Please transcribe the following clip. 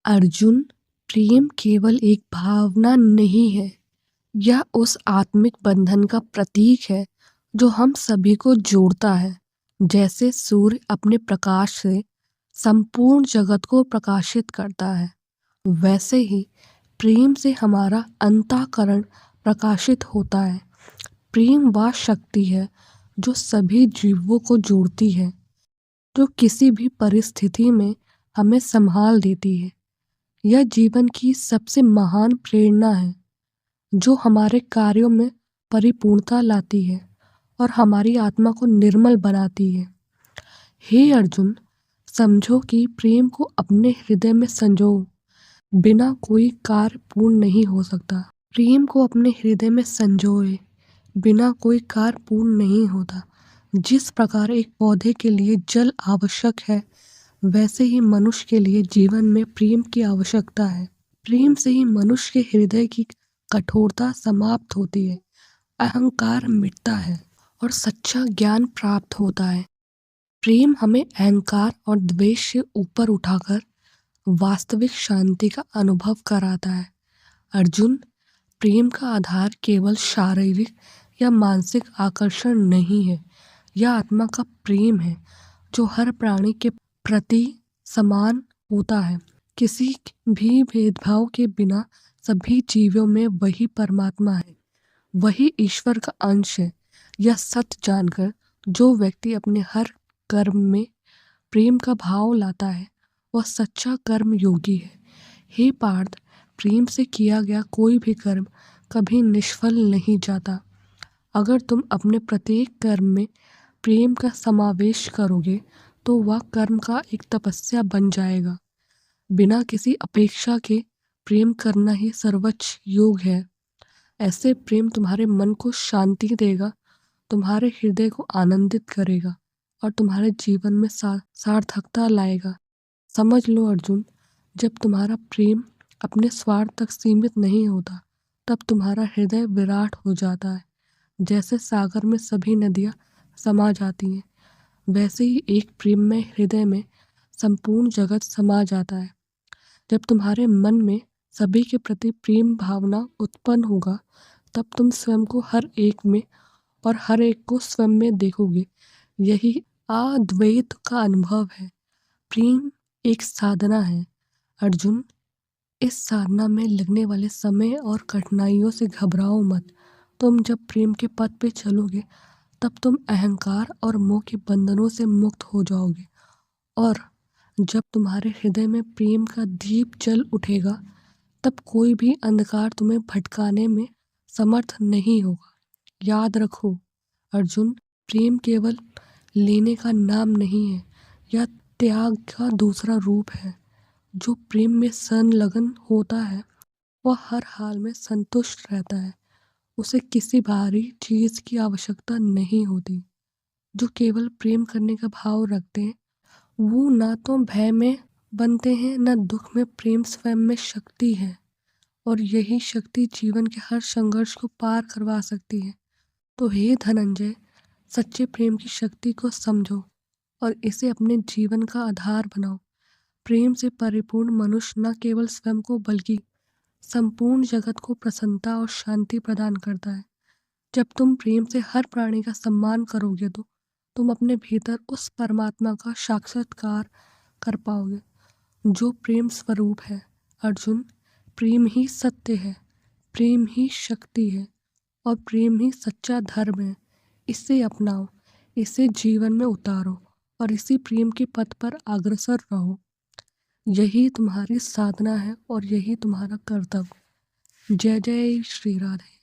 अर्जुन, प्रेम केवल एक भावना नहीं है। यह उस आत्मिक बंधन का प्रतीक है जो हम सभी को जोड़ता है। जैसे सूर्य अपने प्रकाश से संपूर्ण जगत को प्रकाशित करता है, वैसे ही प्रेम से हमारा अंतःकरण प्रकाशित होता है। प्रेम वह शक्ति है जो सभी जीवों को जोड़ती है, जो किसी भी परिस्थिति में हमें संभाल देती है। यह जीवन की सबसे महान प्रेरणा है जो हमारे कार्यों में परिपूर्णता लाती है और हमारी आत्मा को निर्मल बनाती है। हे अर्जुन, समझो कि प्रेम को अपने हृदय में संजो, बिना कोई कार्य पूर्ण नहीं हो सकता। प्रेम को अपने हृदय में संजोए, बिना कोई कार्य पूर्ण नहीं होता। जिस प्रकार एक पौधे के लिए जल आवश्यक है, वैसे ही मनुष्य के लिए जीवन में प्रेम की आवश्यकता है। प्रेम से ही मनुष्य के हृदय की कठोरता समाप्त होती है, अहंकार मिटता है और सच्चा ज्ञान प्राप्त होता है। प्रेम हमें अहंकार और द्वेष से ऊपर उठाकर वास्तविक शांति का अनुभव कराता है। अर्जुन, प्रेम का आधार केवल शारीरिक या मानसिक आकर्षण नहीं है। यह आत्मा का प्रेम है जो हर प्राणी के प्रति समान होता है, किसी भी भेदभाव के बिना। सभी जीवों में वही परमात्मा है, वही ईश्वर का अंश है। यह सत्य जानकर जो व्यक्ति अपने हर कर्म में प्रेम का भाव लाता है, वह सच्चा कर्म योगी है। हे पार्थ, प्रेम से किया गया कोई भी कर्म कभी निष्फल नहीं जाता। अगर तुम अपने प्रत्येक कर्म में प्रेम का समावेश करोगे तो वह कर्म का एक तपस्या बन जाएगा। बिना किसी अपेक्षा के प्रेम करना ही सर्वोच्च योग है। ऐसे प्रेम तुम्हारे मन को शांति देगा, तुम्हारे हृदय को आनंदित करेगा और तुम्हारे जीवन में सार्थकता लाएगा। समझ लो अर्जुन, जब तुम्हारा प्रेम अपने स्वार्थ तक सीमित नहीं होता, तब तुम्हारा हृदय विराट हो जाता है। जैसे सागर में सभी नदियाँ समा जाती हैं, वैसे ही एक प्रेममय हृदय में संपूर्ण जगत समा जाता है। जब तुम्हारे मन में सभी के प्रति प्रेम भावना उत्पन्न होगा, तब तुम स्वयं को हर एक में और हर एक को स्वयं में देखोगे। यही अद्वैत का अनुभव है। प्रेम एक साधना है अर्जुन। इस साधना में लगने वाले समय और कठिनाइयों से घबराओ मत। तुम जब प्रेम के पथ पे चलोगे, तब तुम अहंकार और मोह के बंधनों से मुक्त हो जाओगे। और जब तुम्हारे हृदय में प्रेम का दीप जल उठेगा, तब कोई भी अंधकार तुम्हें भटकाने में समर्थ नहीं होगा। याद रखो अर्जुन, प्रेम केवल लेने का नाम नहीं है, यह त्याग का दूसरा रूप है। जो प्रेम में संलग्न होता है, वह हर हाल में संतुष्ट रहता है। उसे किसी बाहरी चीज की आवश्यकता नहीं होती। जो केवल प्रेम करने का भाव रखते हैं, वो ना तो भय में बनते हैं, न दुख में। प्रेम स्वयं में शक्ति है और यही शक्ति जीवन के हर संघर्ष को पार करवा सकती है। तो हे धनंजय, सच्चे प्रेम की शक्ति को समझो और इसे अपने जीवन का आधार बनाओ। प्रेम से परिपूर्ण मनुष्य न केवल स्वयं को बल्कि संपूर्ण जगत को प्रसन्नता और शांति प्रदान करता है। जब तुम प्रेम से हर प्राणी का सम्मान करोगे तो तुम अपने भीतर उस परमात्मा का साक्षात्कार कर पाओगे जो प्रेम स्वरूप है। अर्जुन, प्रेम ही सत्य है, प्रेम ही शक्ति है और प्रेम ही सच्चा धर्म है। इसे अपनाओ, इसे जीवन में उतारो और इसी प्रेम के पथ पर अग्रसर रहो। यही तुम्हारी साधना है और यही तुम्हारा कर्तव्य। जय जय श्री राधे।